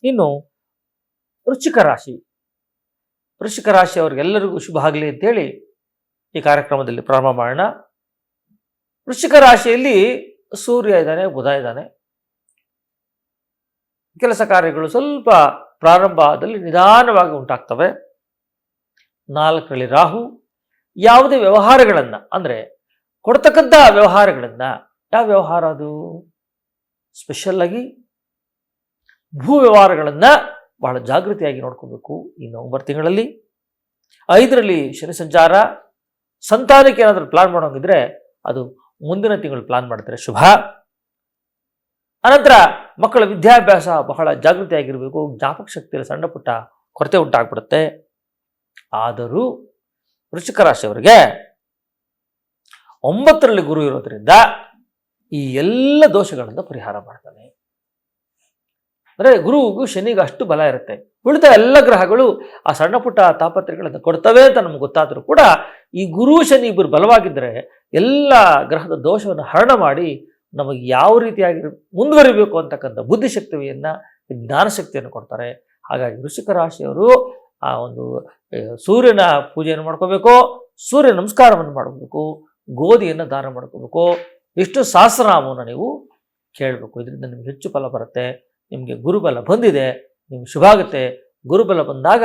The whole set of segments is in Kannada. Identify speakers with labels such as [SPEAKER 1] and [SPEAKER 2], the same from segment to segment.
[SPEAKER 1] ಇನ್ನು ವೃಶ್ಚಿಕ ರಾಶಿ, ವೃಶ್ಚಿಕ ರಾಶಿಯವರಿಗೆಲ್ಲರಿಗೂ ಶುಭ ಆಗಲಿ ಅಂತೇಳಿ ಈ ಕಾರ್ಯಕ್ರಮದಲ್ಲಿ ಪ್ರಾರಂಭ ಮಾಡೋಣ. ವೃಶ್ಚಿಕ ರಾಶಿಯಲ್ಲಿ ಸೂರ್ಯ ಇದ್ದಾನೆ, ಬುಧ ಇದ್ದಾನೆ. ಕೆಲಸ ಕಾರ್ಯಗಳು ಸ್ವಲ್ಪ ಪ್ರಾರಂಭದಲ್ಲಿ ನಿಧಾನವಾಗಿ ಉಂಟಾಗ್ತವೆ. 4ರಲ್ಲಿ ರಾಹು. ಯಾವುದೇ ವ್ಯವಹಾರಗಳನ್ನು ಅಂದರೆ ಕೊಡ್ತಕ್ಕಂಥ ವ್ಯವಹಾರಗಳನ್ನು, ಯಾವ ವ್ಯವಹಾರ ಅದು, ಸ್ಪೆಷಲ್ ಆಗಿ ಭೂ ವ್ಯವಹಾರಗಳನ್ನು ಬಹಳ ಜಾಗೃತಿಯಾಗಿ ನೋಡ್ಕೋಬೇಕು ಈ ನವೆಂಬರ್ ತಿಂಗಳಲ್ಲಿ. 5ರಲ್ಲಿ ಶನಿ ಸಂಚಾರ. ಸಂತಾನಕ್ಕೆ ಏನಾದರೂ ಪ್ಲಾನ್ ಮಾಡೋಂಗಿದ್ರೆ ಅದು ಮುಂದಿನ ತಿಂಗಳು ಪ್ಲಾನ್ ಮಾಡಿದ್ರೆ ಶುಭ. ಅನಂತರ ಮಕ್ಕಳ ವಿದ್ಯಾಭ್ಯಾಸ ಬಹಳ ಜಾಗೃತಿಯಾಗಿರಬೇಕು. ಜ್ಞಾಪಕ ಶಕ್ತಿಯಲ್ಲಿ ಸಣ್ಣ ಪುಟ್ಟ ಕೊರತೆ ಉಂಟಾಗ್ಬಿಡುತ್ತೆ. ಆದರೂ ವೃಶ್ಚಿಕ ರಾಶಿಯವರಿಗೆ 9ರಲ್ಲಿ ಗುರು ಇರೋದ್ರಿಂದ ಈ ಎಲ್ಲ ದೋಷಗಳನ್ನು ಪರಿಹಾರ ಮಾಡ್ತಾನೆ. ಅಂದರೆ ಗುರುವಿಗೂ ಶನಿಗೂ ಅಷ್ಟು ಬಲ ಇರುತ್ತೆ. ಉಳಿದ ಎಲ್ಲ ಗ್ರಹಗಳು ಆ ಸಣ್ಣ ಪುಟ್ಟ ತಾಪತ್ರೆಗಳನ್ನು ಕೊಡ್ತವೆ ಅಂತ ನಮ್ಗೆ ಗೊತ್ತಾದರೂ ಕೂಡ ಈ ಗುರು ಶನಿ ಇಬ್ಬರು ಬಲವಾಗಿದ್ದರೆ ಎಲ್ಲ ಗ್ರಹದ ದೋಷವನ್ನು ಹರಣ ಮಾಡಿ ನಮಗೆ ಯಾವ ರೀತಿಯಾಗಿ ಮುಂದುವರಿಬೇಕು ಅಂತಕ್ಕಂಥ ಬುದ್ಧಿಶಕ್ತಿಯನ್ನು, ಜ್ಞಾನಶಕ್ತಿಯನ್ನು ಕೊಡ್ತಾರೆ. ಹಾಗಾಗಿ ವೃಶ್ಚಿಕ ರಾಶಿಯವರು ಆ ಒಂದು ಸೂರ್ಯನ ಪೂಜೆಯನ್ನು ಮಾಡ್ಕೋಬೇಕು, ಸೂರ್ಯ ನಮಸ್ಕಾರವನ್ನು ಮಾಡಬೇಕು, ಗೋಧಿಯನ್ನು ದಾನ ಮಾಡ್ಕೋಬೇಕು, ಇಷ್ಟು ಸಹಸ್ರನಾಮವನ್ನು ನೀವು ಕೇಳಬೇಕು. ಇದರಿಂದ ನಿಮ್ಗೆ ಹೆಚ್ಚು ಫಲ ಬರುತ್ತೆ. ನಿಮಗೆ ಗುರುಬಲ ಬಂದಿದೆ, ನಿಮ್ಗೆ ಶುಭ ಆಗುತ್ತೆ. ಗುರುಬಲ ಬಂದಾಗ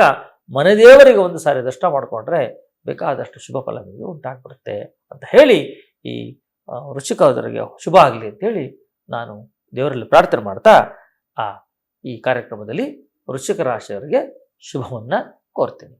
[SPEAKER 1] ಮನೆದೇವರಿಗೆ ಒಂದು ಸಾರಿ ದರ್ಶನ ಮಾಡಿಕೊಂಡ್ರೆ ಬೇಕಾದಷ್ಟು ಶುಭ ಫಲ ನಿಮಗೆ ಉಂಟಾಗ್ಬಿಡುತ್ತೆ ಅಂತ ಹೇಳಿ ಈ ವೃಶ್ಚಿಕದವರಿಗೆ ಶುಭ ಆಗಲಿ ಅಂತೇಳಿ ನಾನು ದೇವರಲ್ಲಿ ಪ್ರಾರ್ಥನೆ ಮಾಡ್ತಾ ಈ ಕಾರ್ಯಕ್ರಮದಲ್ಲಿ ವೃಶ್ಚಿಕ ರಾಶಿಯವರಿಗೆ ಶುಭವನ್ನು ಕೋರ್ತೀನಿ.